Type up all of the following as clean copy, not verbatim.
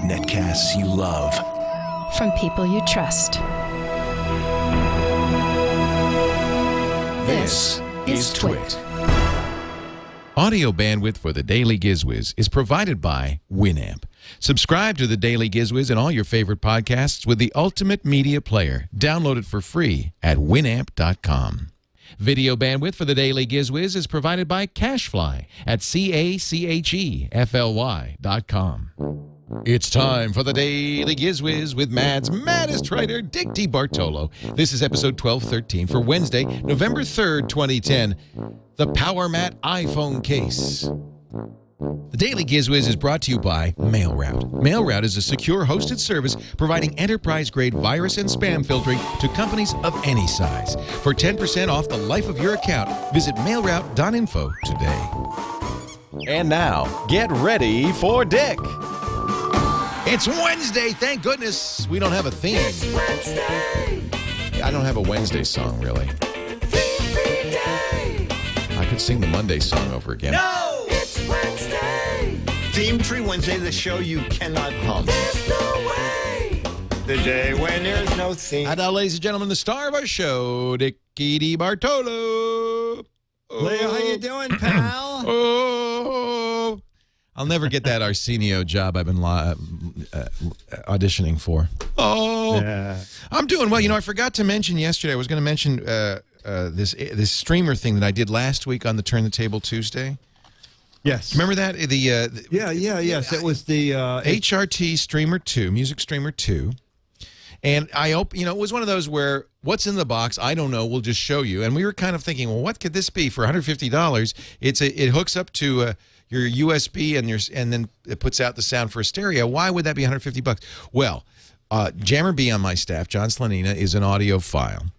Netcasts you love. From people you trust. This is TWiT. Audio bandwidth for the Daily GizWiz is provided by Winamp. Subscribe to the Daily GizWiz and all your favorite podcasts with the ultimate media player. Download it for free at winamp.com. Video bandwidth for the Daily GizWiz is provided by Cashfly at CACHEFLY.com. It's time for the Daily GizWiz with Mad's maddest writer, Dick DeBartolo. This is episode 1213 for Wednesday, November 3rd, 2010. The Powermat iPhone case. The Daily GizWiz is brought to you by MailRoute. MailRoute is a secure hosted service providing enterprise-grade virus and spam filtering to companies of any size. For 10% off the life of your account, visit mailroute.info today. And now, get ready for Dick. It's Wednesday, thank goodness. We don't have a theme. It's Wednesday. I don't have a Wednesday song, really. I could sing the Monday song over again. No! It's Wednesday. Theme Tree Wednesday, the show you cannot hum. There's no way. The day when there's no theme. And now, ladies and gentlemen, the star of our show, Dickie DeBartolo. Leo, how you doing, pal? Oh, I'll never get that Arsenio job I've been auditioning for. Oh, yeah. I'm doing well. You know, I forgot to mention yesterday. I was going to mention this streamer thing that I did last week on the Turn the Table Tuesday. Yes. Remember that? Yes. It was the HRT Streamer 2, Music Streamer 2. And it was one of those where what's in the box, I don't know, we'll just show you. And we were kind of thinking, well, what could this be for $150? It hooks up to your USB and then it puts out the sound for a stereo. Why would that be $150? Well, Jammer B on my staff, John Slanina, is an audiophile.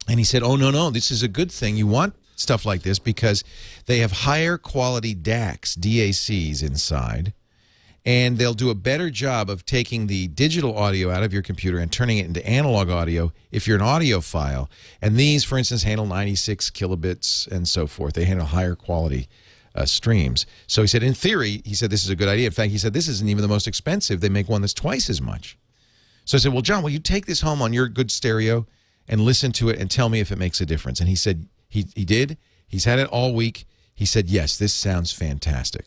And he said, oh, no, this is a good thing. You want stuff like this because they have higher quality DACs inside. And they'll do a better job of taking the digital audio out of your computer and turning it into analog audio if you're an audiophile. And these, for instance, handle 96 kilobits and so forth. They handle higher quality streams. So he said, in theory, he said, this is a good idea. In fact, he said, this isn't even the most expensive. They make one that's twice as much. So I said, well, John, will you take this home on your good stereo and listen to it and tell me if it makes a difference? And he said, he did. He's had it all week. He said, yes, this sounds fantastic.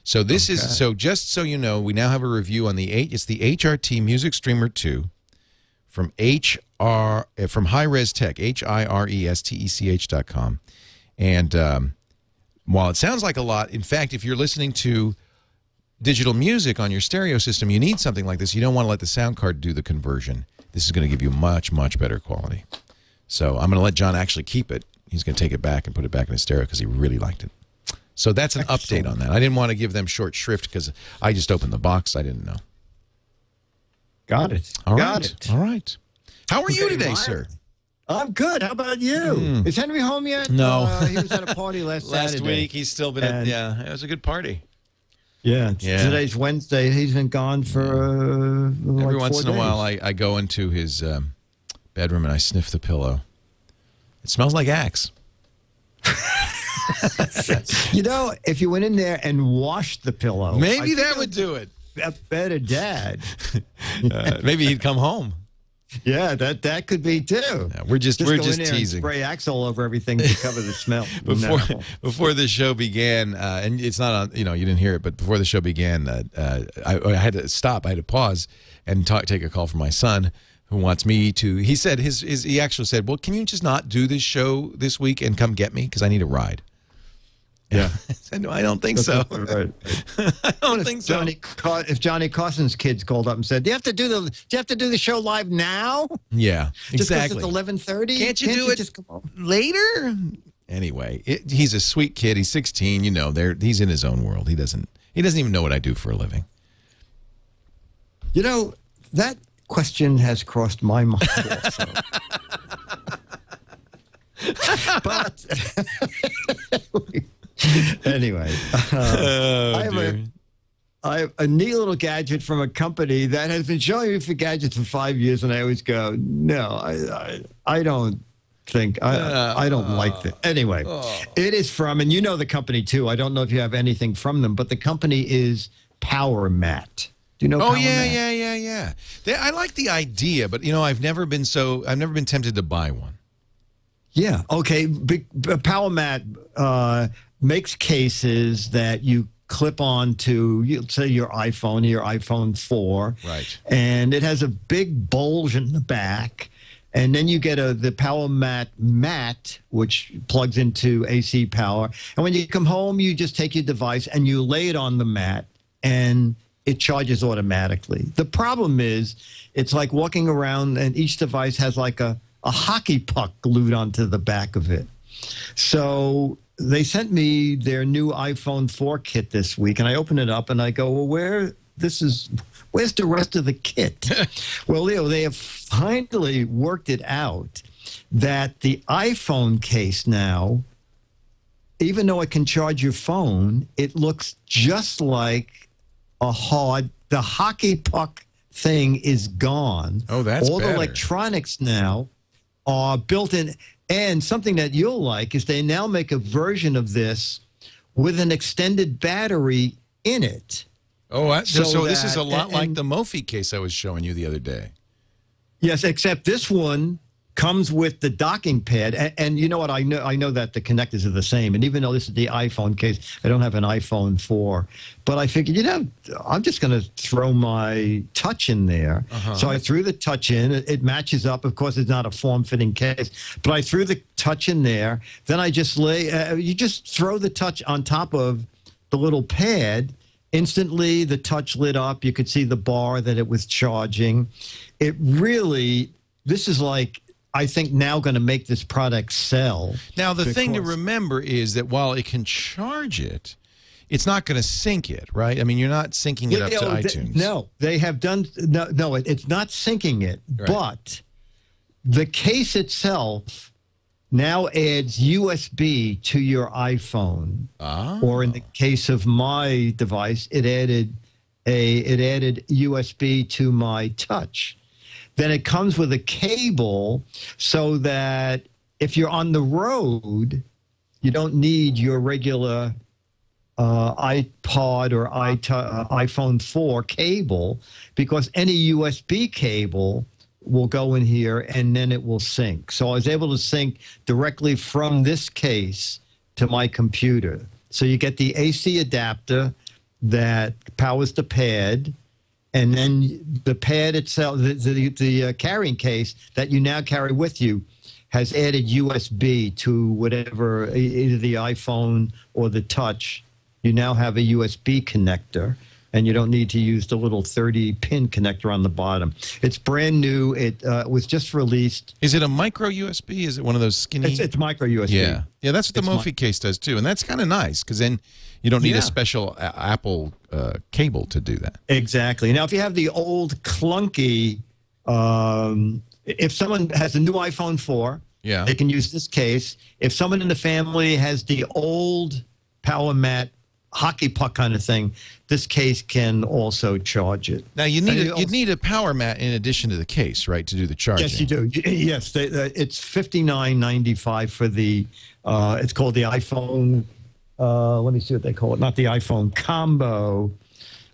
So this is, so just so you know, we now have a review on it's the HRT Music Streamer 2 from Hi-Res Tech, HIRESTECH.com. And while it sounds like a lot, in fact, if you're listening to digital music on your stereo system, you need something like this. You don't want to let the sound card do the conversion. This is going to give you much, much better quality. So I'm going to let John actually keep it. He's going to take it back and put it back in his stereo because he really liked it. So that's an update on that. I didn't want to give them short shrift because I just opened the box. I didn't know. Got it. All right. How are you today, sir? I'm good. How about you? Is Henry home yet? No. He was at a party last week. He's still been at, it was a good party. Yeah. Today's Wednesday. He's been gone for every once in a while I go into his bedroom and I sniff the pillow. It smells like Axe. You know, if you went in there and washed the pillow, maybe that would do it. A better dad. Maybe he'd come home. Yeah, that could be too. Yeah, we're just teasing. And spray Axe all over everything to cover the smell. Before the show began, and it's not on. You didn't hear it, but before the show began, I had to stop. I had to pause and take a call from my son, who wants me to. He said he actually said, "Well, can you just not do this show this week and come get me because I need a ride." Yeah. I said, no, I don't think so. Right. I don't think so. If Johnny Carson's kids called up and said, "Do you have to do the show live now?" Yeah, exactly. Just it's 11:30. Can't you do it just later? Anyway, he's a sweet kid. He's 16. You know, he's in his own world. He doesn't even know what I do for a living. You know, that question has crossed my mind also. But anyway, I have a neat little gadget from a company that has been showing me for gadgets for 5 years, and I always go, no, I don't think. I don't like that. Anyway, it is from, and you know the company too. I don't know if you have anything from them, but the company is Powermat. Do you know? Oh, Powermat? yeah. I like the idea, but I've never been tempted to buy one. Yeah. Okay. Powermat makes cases that you clip on to, say, your iPhone, your iPhone 4. Right. And it has a big bulge in the back. And then you get the Powermat mat, which plugs into AC power. And when you come home, you just take your device and you lay it on the mat, and it charges automatically. The problem is it's like walking around, and each device has like a hockey puck glued onto the back of it. So they sent me their new iPhone 4 kit this week, and I open it up and I go, well, where's the rest of the kit? Well, Leo, they have finally worked it out that the iPhone case now, even though it can charge your phone, it looks just like the hockey puck thing is gone. Oh, that's all better. The electronics now are built in. And something that you'll like is they now make a version of this with an extended battery in it. Oh, so this is that- a lot like the Mophie case I was showing you the other day. Yes, except this one comes with the docking pad. And you know what? I know that the connectors are the same. And even though this is the iPhone case, I don't have an iPhone 4. But I figured, I'm just going to throw my touch in there. So I threw the touch in. It matches up. Of course, it's not a form-fitting case. But I threw the touch in there. Then I just you just throw the touch on top of the little pad. Instantly, the touch lit up. You could see the bar that it was charging. This is like, I think, now going to make this product sell. Now, the thing to remember is that while it can charge it, it's not going to sync it, right? I mean, you're not syncing it up to iTunes. No, they have done no. It's not syncing it, right. But the case itself now adds USB to your iPhone. Or in the case of my device, it added USB to my touch. Then it comes with a cable so that if you're on the road, you don't need your regular iPod or iPhone 4 cable, because any USB cable will go in here and then it will sync. So I was able to sync directly from this case to my computer. So you get the AC adapter that powers the pad, and then the pad itself, the carrying case that you now carry with you, has added USB to whatever, either the iPhone or the Touch. You now have a USB connector, and you don't need to use the little 30-pin connector on the bottom. It's brand new. It was just released. Is it a micro USB? Is it one of those skinny? It's micro USB. Yeah, that's what the Mophie case does too, and that's kind of nice because then you don't need a special Apple cable to do that. Exactly. Now, if you have the old clunky, if someone has a new iPhone 4, they can use this case. If someone in the family has the old Powermat hockey puck kind of thing, this case can also charge it. Now, you need a power mat in addition to the case, right, to do the charging? Yes, you do. Yes, it's $59.95 for the, it's called the iPhone, let me see what they call it, not the iPhone combo.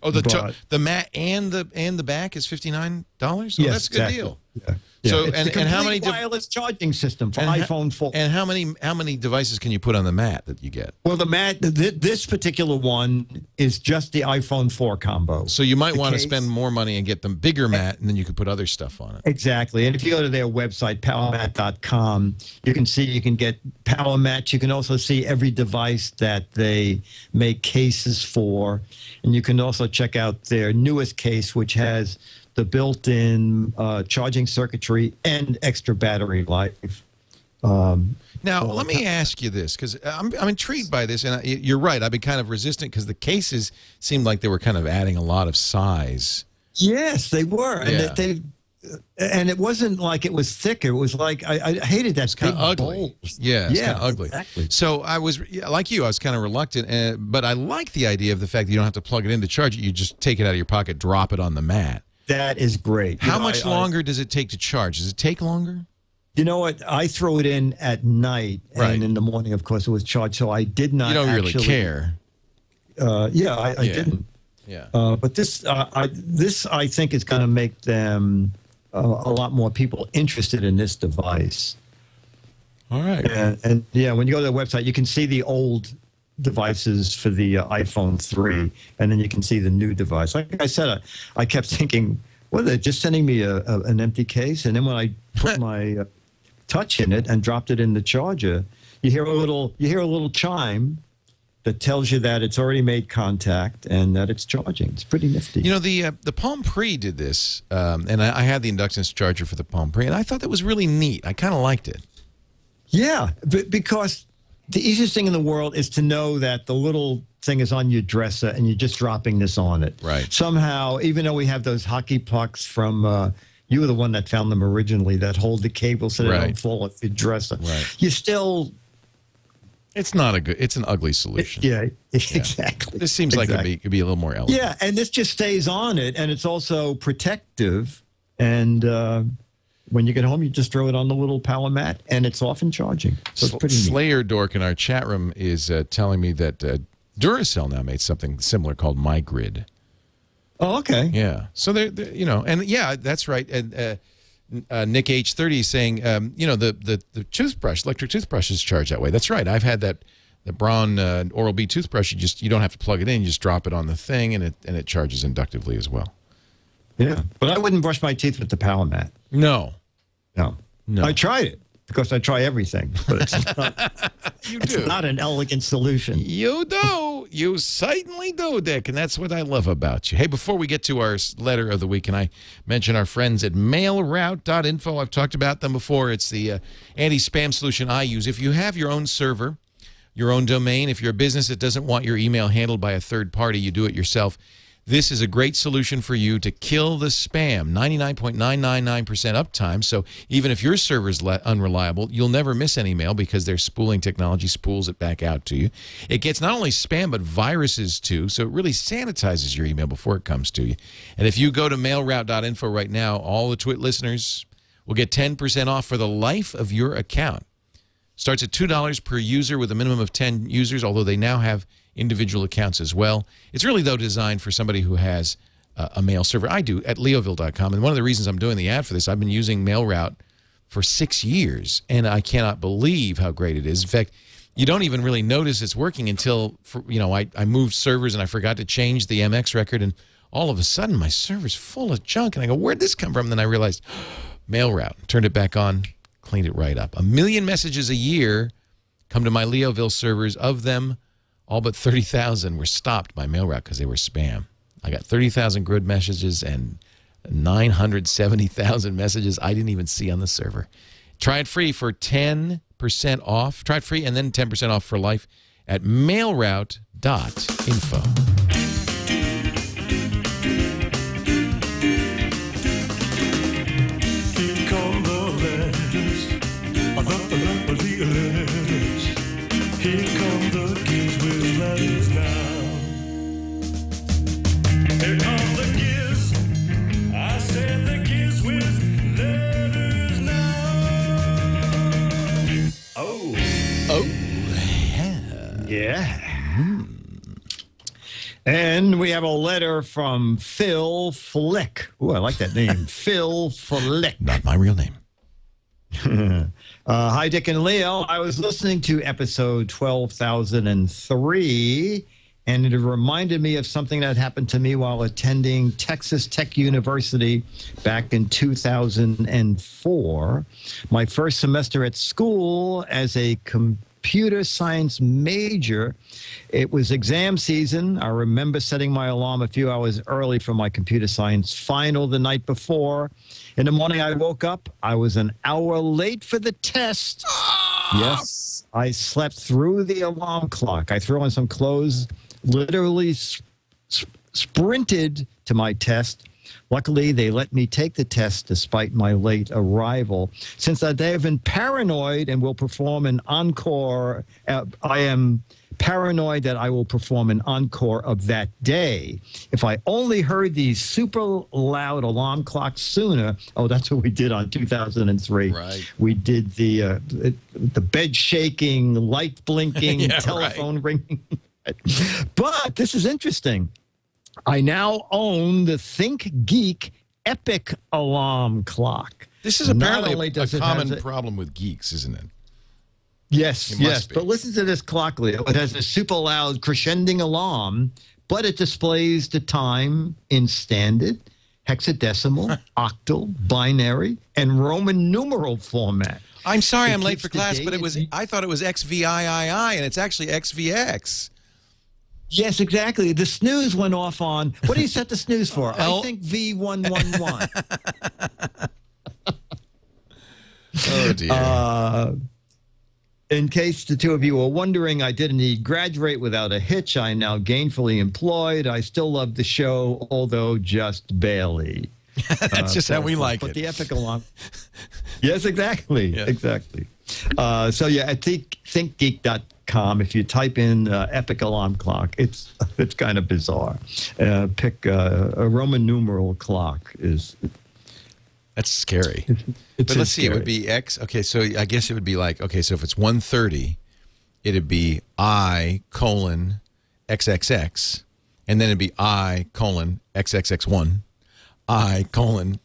Oh, the mat and the back is $59? Oh, yes, that's a good deal. Yeah. So it's and how many wireless charging system for iPhone 4? And how many devices can you put on the mat that you get? Well, the mat, this particular one is just the iPhone 4 combo. So you might want to spend more money and get the bigger mat, and then you can put other stuff on it. Exactly. And if you go to their website, powermat.com, you can get Powermat. You can also see every device that they make cases for. And you can also check out their newest case, which has the built-in charging circuitry and extra battery life. Now, let me ask you this, because I'm intrigued by this, and you're right. I've been kind of resistant because the cases seemed like they were kind of adding a lot of size. Yes, they were. Yeah. And it wasn't like it was thicker. It was like, I hated that kind of ugly. Yeah, it's kind of ugly. Exactly. So I was, like you, I was kind of reluctant, but I like the idea of the fact that you don't have to plug it in to charge it. You just take it out of your pocket, drop it on the mat. That is great. How much longer does it take to charge? Does it take longer? You know what? I throw it in at night, Right. and in the morning, of course, it was charged. So I did not. You don't really actually care. Yeah, I didn't. Yeah. But this I think is going to make them a lot more people interested in this device. All right. And yeah, when you go to the website, you can see the old devices for the iPhone 3, and then you can see the new device. Like I said, I kept thinking, well, they're just sending me an empty case, and then when I put my touch in it and dropped it in the charger, you hear a little chime that tells you that it's already made contact and that it's charging. It's pretty nifty. You know, the Palm Pre did this, and I had the inductance charger for the Palm Pre, and I thought that was really neat. I kind of liked it. Yeah, because the easiest thing in the world is to know that the little thing is on your dresser and you're just dropping this on it. Right. Somehow, even though we have those hockey pucks from, you were the one that found them originally, that hold the cable so they don't fall off your dresser. Right. You still... It's not a good. It's an ugly solution. Yeah, exactly. This seems like it could be a little more elegant. Yeah, and this just stays on it, and it's also protective. And when you get home, you just throw it on the little power mat, and it's off and charging. So it's pretty neat. Slayer Dork in our chat room is telling me that Duracell now made something similar called MyGrid. Oh, okay. Yeah. So they're you know, and yeah, that's right. And Nick H30 is saying, you know, the toothbrush, electric toothbrush is charged that way. That's right. I've had the Braun Oral-B toothbrush. You don't have to plug it in. You just drop it on the thing, and it charges inductively as well. Yeah, but I wouldn't brush my teeth with the power mat. No. I tried it because I try everything, but it's not. It's not an elegant solution. You do. You certainly do, Dick, and that's what I love about you. Hey, before we get to our letter of the week, can I mention our friends at mailroute.info? I've talked about them before. It's the anti-spam solution I use. If you have your own server, your own domain, if you're a business that doesn't want your email handled by a third party, you do it yourself. This is a great solution for you to kill the spam. 99.999% uptime. So even if your server is unreliable, you'll never miss any mail because their spooling technology spools it back out to you. It gets not only spam, but viruses too. So it really sanitizes your email before it comes to you. And if you go to mailroute.info right now, all the TWiT listeners will get 10% off for the life of your account. Starts at $2 per user with a minimum of 10 users, although they now have individual accounts as well. It's really, though, designed for somebody who has a mail server. I do at leoville.com, and one of the reasons I'm doing the ad for this, I've been using MailRoute for 6 years, and I cannot believe how great it is. In fact, you don't even really notice it's working until, I moved servers and I forgot to change the MX record, and all of a sudden my server's full of junk, and I go, where'd this come from? And then I realized, MailRoute. Turned it back on, cleaned it right up. 1 million messages a year come to my Leoville servers. Of them, all but 30,000 were stopped by MailRoute because they were spam. I got 30,000 grid messages and 970,000 messages I didn't even see on the server. Try it free for 10% off. Try it free and then 10% off for life at mailroute.info. Here come the letters. Here come the GizWiz letters now. Here come the Giz. I said the GizWiz letters now. Oh. Yeah. And we have a letter from Phil Flick. Ooh, I like that name. Phil Flick. Not my real name. Hi, Dick and Leo. I was listening to episode 12,003, and it reminded me of something that happened to me while attending Texas Tech University back in 2004. My first semester at school as a computer science major. It was exam season. I remember setting my alarm a few hours early for my computer science final the night before. In the morning, I woke up. I was an hour late for the test. Yes, I slept through the alarm clock. I threw on some clothes, literally sprinted to my test. Luckily, they let me take the test despite my late arrival. Since they have been paranoid and will perform an encore, I am paranoid that I will perform an encore of that day. If I only heard these super loud alarm clocks sooner, oh, that's what we did on 2003. Right. We did the bed shaking, light blinking, Yeah, telephone ringing. But this is interesting. I now own the Think Geek Epic Alarm Clock. This is apparently a common problem with geeks, isn't it? Yes, It yes. must be. But listen to this clock, Leo. It has a super loud crescending alarm, but it displays the time in standard, hexadecimal, octal, binary, and Roman numeral format. I'm sorry It I'm late keeps for the class, date but I thought it was XVIII, and it's actually XVX. Yes, exactly. The snooze went off on. What do you set the snooze for? I think V111. Oh, dear. In case the two of you are wondering, I did indeed graduate without a hitch. I am now gainfully employed. I still love the show, although just barely. That's just how we like but it. the epic alarm. Yes, exactly. Yeah. Exactly. So, yeah, at thinkgeek.com, if you type in epic alarm clock, it's kind of bizarre. Pick a Roman numeral clock is... That's scary. But let's see, it would be X. Okay, so I guess it would be like, okay, so if it's 1:30, it'd be I:XXX, and then it'd be I:XXX1, I:XXXII,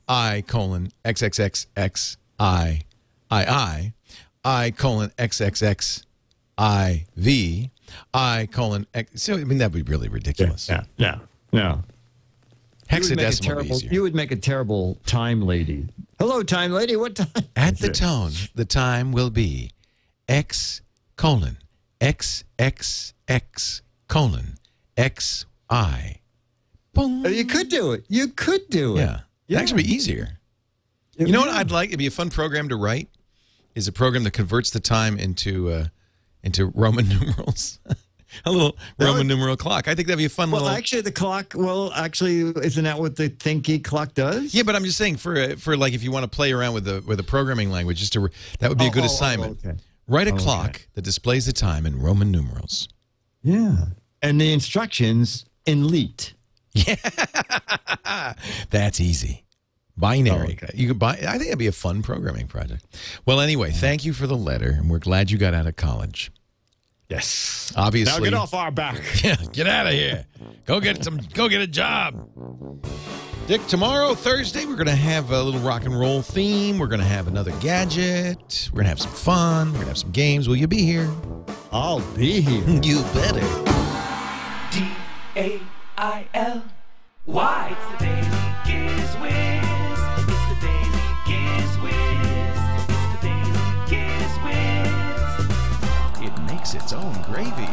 I:XXXXIII, I:XXXIV, I:, so I mean, that would be really ridiculous. Yeah. Hexadecimal would be easier. You would make a terrible time lady. Hello, time lady. What time? At the tone, the time will be X:XXX:XI. Boom. You could do it. You could do it. Yeah. It'd actually be easier. You know what I'd like? It'd be a fun program to write. Is a program that converts the time into Roman numerals. A little Roman numeral clock. I think that'd be a fun little... Actually, the clock... isn't that what the Thinky clock does? Yeah, but I'm just saying for like if you want to play around with the programming language, that would be a good assignment. Okay. Write a clock that displays the time in Roman numerals. Yeah. And the instructions in leet. Yeah. That's easy. Binary. Okay. You could buy. I think that'd be a fun programming project. Well, anyway, thank you for the letter, and we're glad you got out of college. Yes. Obviously. Now get off our back. Yeah, get out of here. Go get a job. Dick, tomorrow, Thursday, we're going to have a little rock and roll theme. We're going to have another gadget. We're going to have some fun. We're going to have some games. Will you be here? I'll be here. You better. DAILY. It's the Daily Giz Wiz. It's the Daily Giz Wiz. It's the Daily Giz Wiz. It makes its own gravy.